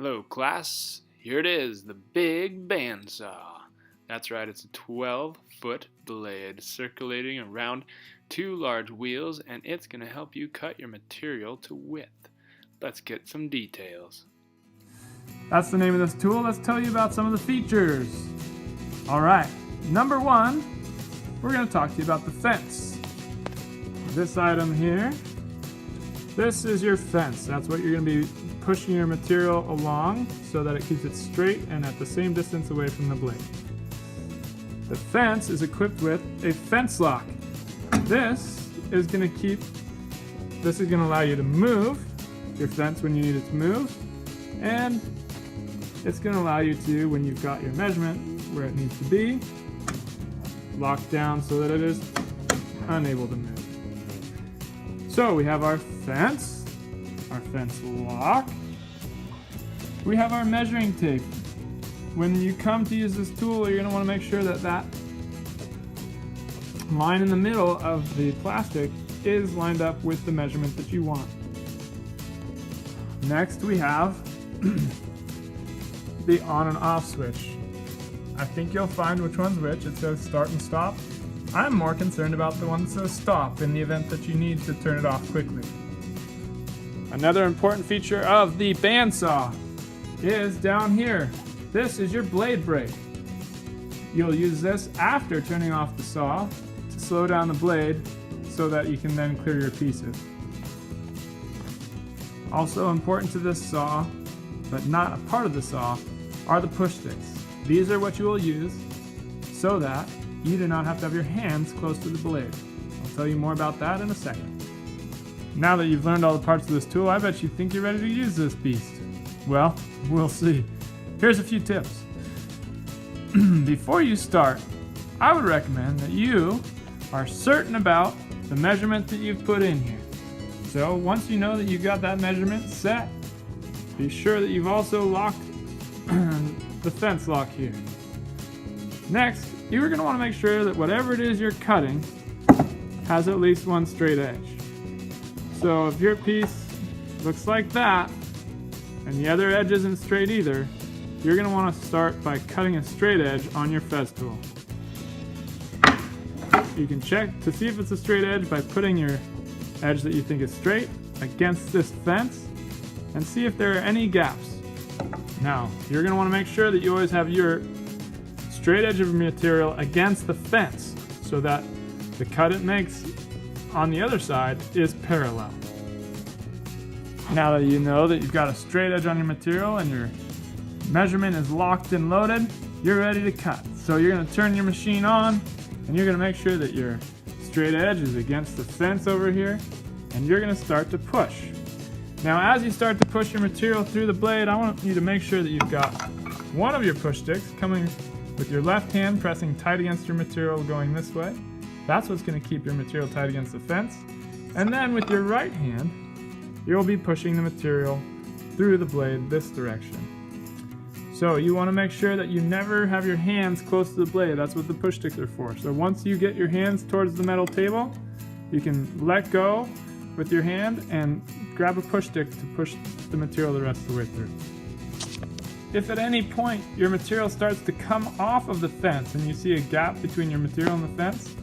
Hello class, here it is, the big bandsaw. That's right, it's a 12-foot blade circulating around two large wheels, and it's going to help you cut your material to width. Let's get some details. That's the name of this tool. Let's tell you about some of the features. Alright, number one, we're going to talk to you about the fence. This item here, this is your fence. That's what you're going to be pushing your material along so that it keeps it straight and at the same distance away from the blade. The fence is equipped with a fence lock. This is going to allow you to move your fence when you need it to move, and it's going to allow you to, when you've got your measurement where it needs to be, lock down so that it is unable to move. So we have our fence lock. We have our measuring tape. When you come to use this tool, you're going to want to make sure that that line in the middle of the plastic is lined up with the measurement that you want. Next we have the on and off switch. I think you'll find which one's which. It says start and stop. I'm more concerned about the one that says stop in the event that you need to turn it off quickly. Another important feature of the bandsaw is down here. This is your blade brake. You'll use this after turning off the saw to slow down the blade so that you can then clear your pieces. Also important to this saw, but not a part of the saw, are the push sticks. These are what you will use so that you do not have to have your hands close to the blade. I'll tell you more about that in a second. Now that you've learned all the parts of this tool, I bet you think you're ready to use this beast. Well, we'll see. Here's a few tips. Before you start, I would recommend that you are certain about the measurement that you've put in here. So once you know that you've got that measurement set, be sure that you've also locked the fence lock here. Next, you're going to want to make sure that whatever it is you're cutting has at least one straight edge. So if your piece looks like that, and the other edge isn't straight either, you're going to want to start by cutting a straight edge on your fez tool. You can check to see if it's a straight edge by putting your edge that you think is straight against this fence and see if there are any gaps. Now, you're going to want to make sure that you always have your straight edge of your material against the fence so that the cut it makes on the other side is parallel. Now that you know that you've got a straight edge on your material and your measurement is locked and loaded, you're ready to cut. So you're going to turn your machine on and you're going to make sure that your straight edge is against the fence over here, and you're going to start to push. Now as you start to push your material through the blade, I want you to make sure that you've got one of your push sticks coming with your left hand pressing tight against your material going this way. That's what's going to keep your material tight against the fence. And then with your right hand, you'll be pushing the material through the blade this direction. So you want to make sure that you never have your hands close to the blade. That's what the push sticks are for. So once you get your hands towards the metal table, you can let go with your hand and grab a push stick to push the material the rest of the way through. If at any point your material starts to come off of the fence and you see a gap between your material and the fence,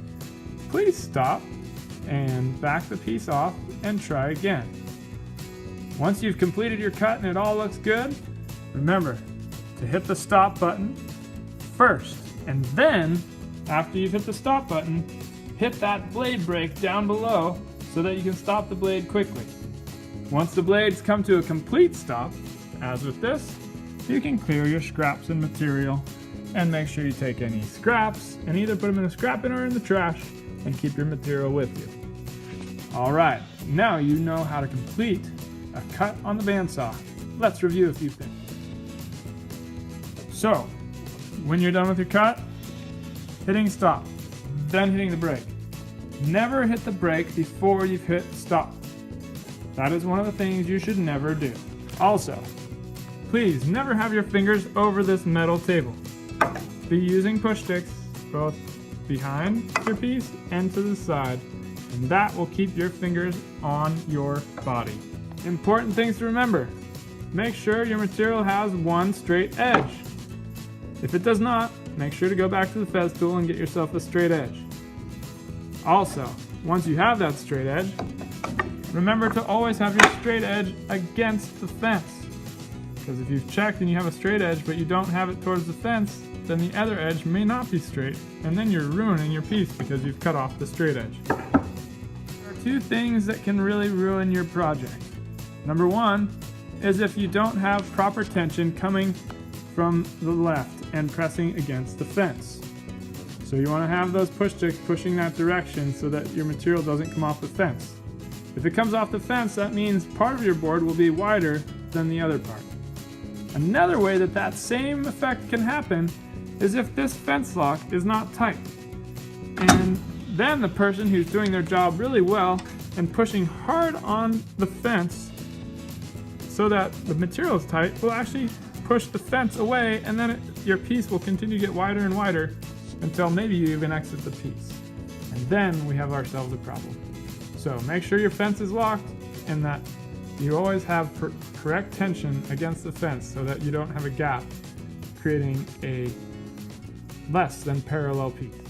please stop and back the piece off and try again. Once you've completed your cut and it all looks good, remember to hit the stop button first, and then after you've hit the stop button, hit that blade brake down below so that you can stop the blade quickly. Once the blades come to a complete stop, as with this, you can clear your scraps and material and make sure you take any scraps and either put them in a scrap bin or in the trash and keep your material with you. Alright, now you know how to complete a cut on the bandsaw. Let's review a few things. So, when you're done with your cut, hitting stop, then hitting the brake. Never hit the brake before you've hit stop. That is one of the things you should never do. Also, please never have your fingers over this metal table. Be using push sticks both behind your piece and to the side, and that will keep your fingers on your body. Important things to remember. make sure your material has one straight edge. If it does not, make sure to go back to the fez tool and get yourself a straight edge. Also, once you have that straight edge, remember to always have your straight edge against the fence. Because if you've checked and you have a straight edge but you don't have it towards the fence, then the other edge may not be straight, and then you're ruining your piece because you've cut off the straight edge. There are two things that can really ruin your project. Number one is if you don't have proper tension coming from the left and pressing against the fence. So you want to have those push sticks pushing that direction so that your material doesn't come off the fence. If it comes off the fence, that means part of your board will be wider than the other part. Another way that that same effect can happen is if this fence lock is not tight. And then the person who's doing their job really well and pushing hard on the fence so that the material is tight will actually push the fence away, and then your piece will continue to get wider and wider until maybe you even exit the piece. And then we have ourselves a problem. So make sure your fence is locked and that you always have correct tension against the fence so that you don't have a gap, creating a less than parallel piece.